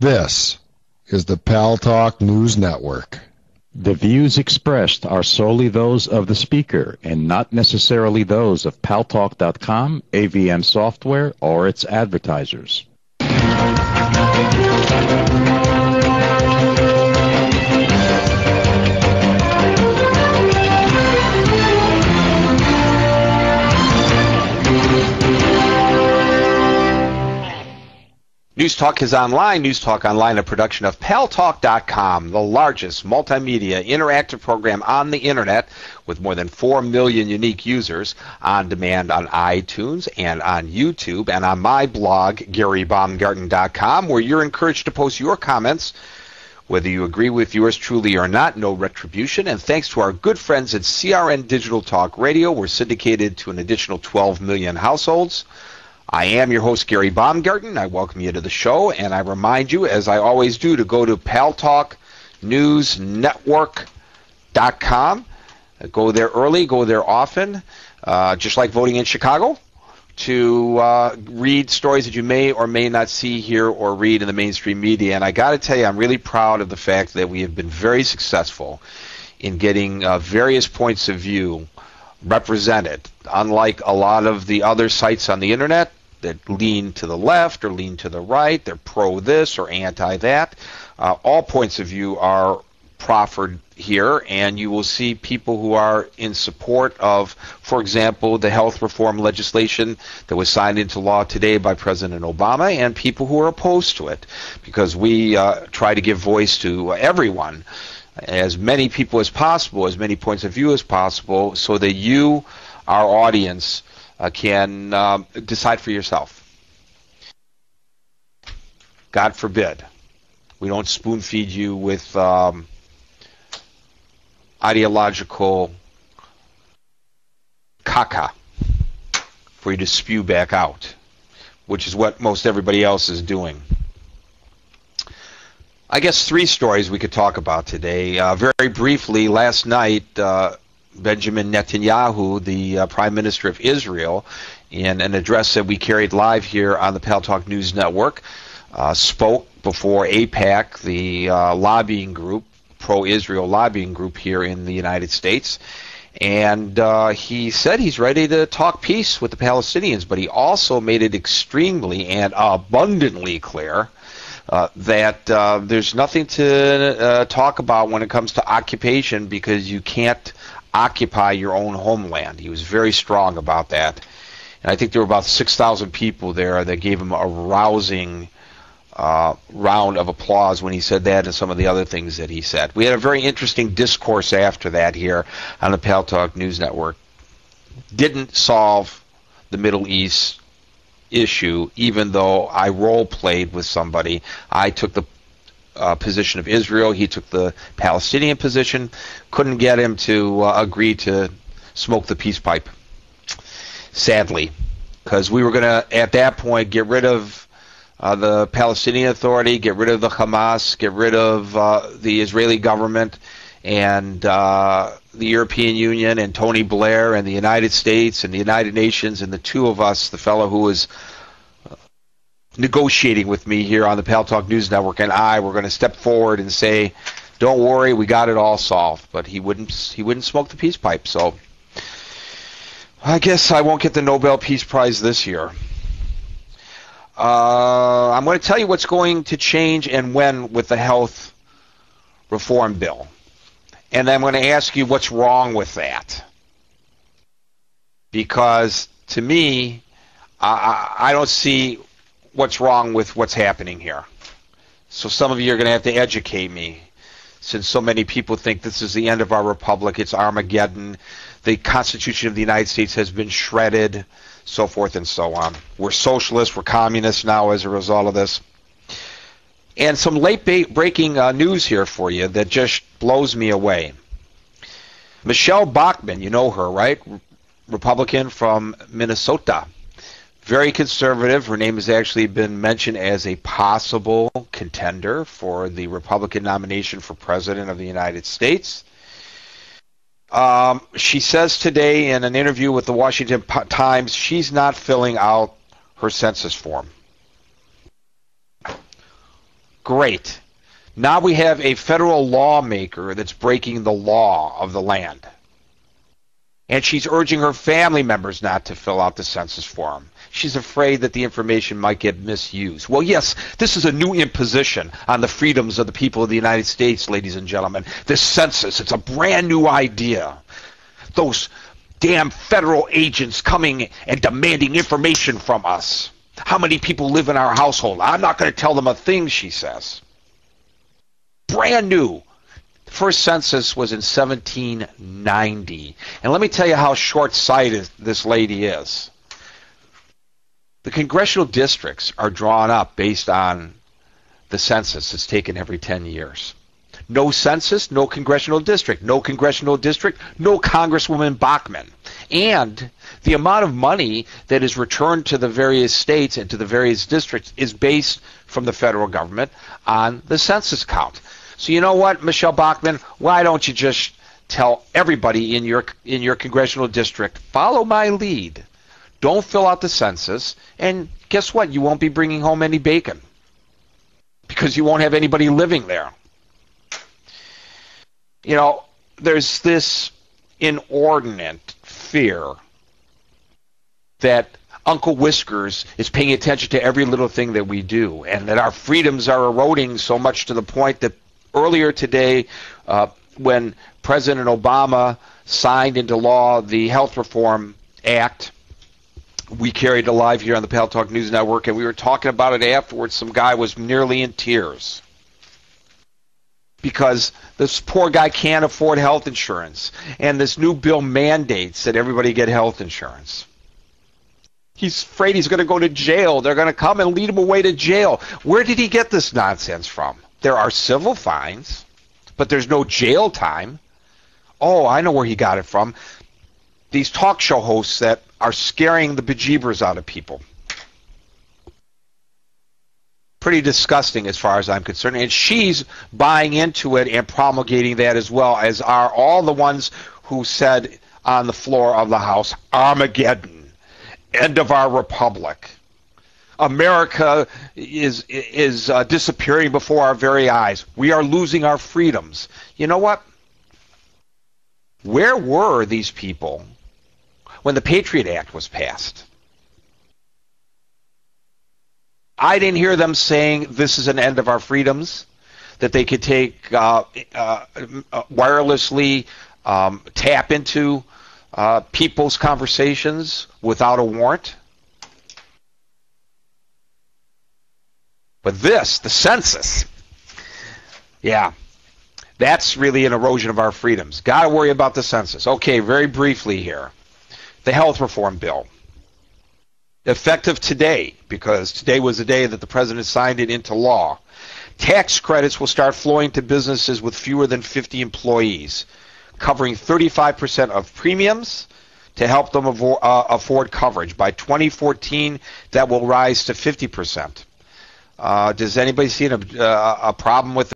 This is the Pal Talk News Network. The views expressed are solely those of the speaker and not necessarily those of paltalk.com, AVM Software, or its advertisers. News Talk is online. News Talk Online, a production of paltalk.com, the largest multimedia interactive program on the internet with more than 4 million unique users on demand on iTunes and on YouTube and on my blog, GaryBaumgarten.com, where you're encouraged to post your comments, whether you agree with yours truly or not, no retribution. And thanks to our good friends at CRN Digital Talk Radio, we're syndicated to an additional 12 million households. I am your host, Gary Baumgarten. I welcome you to the show, and I remind you, as I always do, to go to paltalknewsnetwork.com. Go there early, go there often, just like voting in Chicago, to read stories that you may or may not see, hear, or read in the mainstream media. And I got to tell you, I'm really proud of the fact that we have been very successful in getting various points of view represented, unlike a lot of the other sites on the internet that lean to the left or lean to the right. They're pro this or anti that. All points of view are proffered here, and you will see people who are in support of, for example, the health reform legislation that was signed into law today by President Obama, and people who are opposed to it, because we try to give voice to everyone, as many people as possible, as many points of view as possible, so that you, our audience, can decide for yourself. God forbid we don't spoon feed you with ideological caca for you to spew back out, which is what most everybody else is doing. I guess 3 stories we could talk about today. Very briefly, last night, Benjamin Netanyahu, the Prime Minister of Israel, in an address that we carried live here on the Pal Talk News Network, spoke before AIPAC, the lobbying group, pro-Israel lobbying group here in the United States. And he said he's ready to talk peace with the Palestinians, but he also made it extremely and abundantly clear that there's nothing to talk about when it comes to occupation, because you can't occupy your own homeland. He was very strong about that. And I think there were about 6,000 people there that gave him a rousing round of applause when he said that and some of the other things that he said. We had a very interesting discourse after that here on the Pal Talk News Network. Didn't solve the Middle East issue, even though I role-played with somebody. I took the position of Israel. He took the Palestinian position. Couldn't get him to agree to smoke the peace pipe, sadly, because we were going to, at that point, get rid of the Palestinian Authority, get rid of the Hamas, get rid of the Israeli government, and the European Union, and Tony Blair, and the United States, and the United Nations, and the two of us, the fellow who was negotiating with me here on the Pal Talk News Network, and I were going to step forward and say, don't worry, we got it all solved. But he wouldn't smoke the peace pipe. So I guess I won't get the Nobel Peace Prize this year. I'm going to tell you what's going to change and when with the health reform bill. And then I'm going to ask you what's wrong with that. Because to me, I don't see what's wrong with what's happening here. So some of you are going to have to educate me, since so many people think this is the end of our republic, it's Armageddon, the Constitution of the United States has been shredded, so forth and so on. We're socialists, we're communists now as a result of this. And some late-breaking news here for you that just blows me away. Michelle Bachmann, you know her, right? Republican from Minnesota. Very conservative. Her name has actually been mentioned as a possible contender for the Republican nomination for President of the United States. She says today in an interview with the Washington Times she's not filling out her census form. Great. Now we have a federal lawmaker that's breaking the law of the land. And she's urging her family members not to fill out the census form. She's afraid that the information might get misused. Well, yes, this is a new imposition on the freedoms of the people of the United States, ladies and gentlemen. This census, it's a brand new idea. Those damn federal agents coming and demanding information from us. How many people live in our household? I'm not going to tell them a thing, she says. Brand new. The first census was in 1790. And let me tell you how short-sighted this lady is. The congressional districts are drawn up based on the census that's taken every 10 years. No census, no congressional district. No congressional district, no Congresswoman Bachmann. And the amount of money that is returned to the various states and to the various districts is based from the federal government on the census count. So you know what, Michelle Bachmann, why don't you just tell everybody in your congressional district, follow my lead. Don't fill out the census, and guess what? You won't be bringing home any bacon because you won't have anybody living there. You know, there's this inordinate fear that Uncle Whiskers is paying attention to every little thing that we do, and that our freedoms are eroding so much to the point that earlier today, when President Obama signed into law the Health Reform Act, we carried it live here on the Pal Talk News Network, and we were talking about it afterwards. Some guy was nearly in tears because this poor guy can't afford health insurance, and this new bill mandates that everybody get health insurance. He's afraid he's going to go to jail. They're going to come and lead him away to jail. Where did he get this nonsense from? There are civil fines, but there's no jail time. Oh, I know where he got it from. These talk show hosts that are scaring the bejeebers out of people. Pretty disgusting as far as I'm concerned. And she's buying into it and promulgating that, as well as are all the ones who said on the floor of the House, Armageddon, end of our republic. America is disappearing before our very eyes. We are losing our freedoms. You know what? Where were these people when the Patriot Act was passed? I didn't hear them saying this is an end of our freedoms, that they could take wirelessly tap into people's conversations without a warrant. But this, the census, yeah, that's really an erosion of our freedoms. Got to worry about the census. Okay, very briefly here. The health reform bill. Effective today, because today was the day that the president signed it into law. Tax credits will start flowing to businesses with fewer than 50 employees, covering 35% of premiums to help them afford coverage. By 2014, that will rise to 50%. Does anybody see a problem with